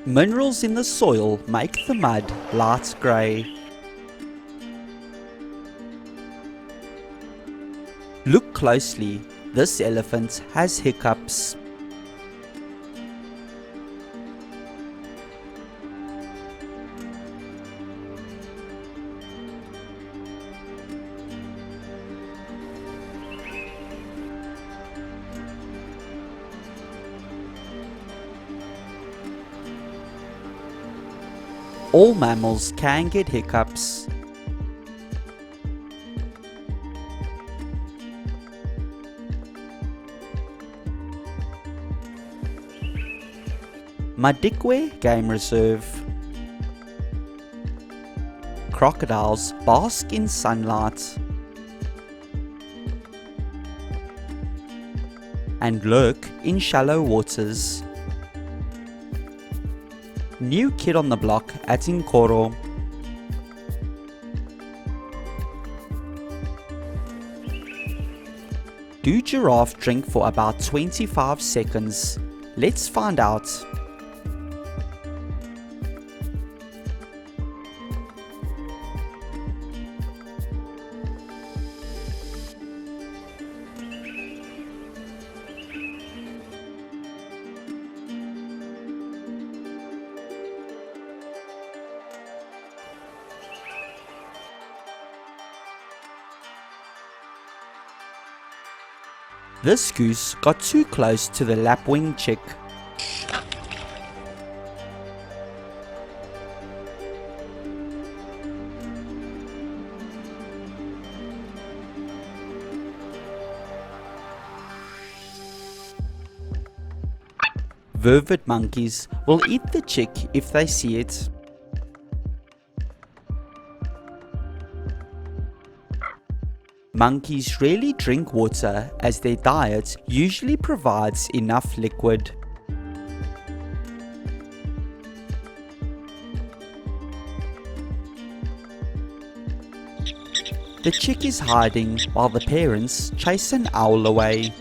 Minerals in the soil make the mud light grey. Look closely, this elephant has hiccups. All mammals can get hiccups. Madikwe Game Reserve. Crocodiles bask in sunlight and lurk in shallow waters. New kid on the block at Nkorho. Do giraffe drink for about 25 seconds? Let's find out. This goose got too close to the lapwing chick. Vervet monkeys will eat the chick if they see it. Monkeys rarely drink water as their diet usually provides enough liquid. The chick is hiding while the parents chase an owl away.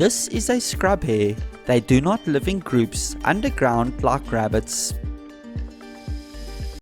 This is a scrub hare. They do not live in groups underground like rabbits.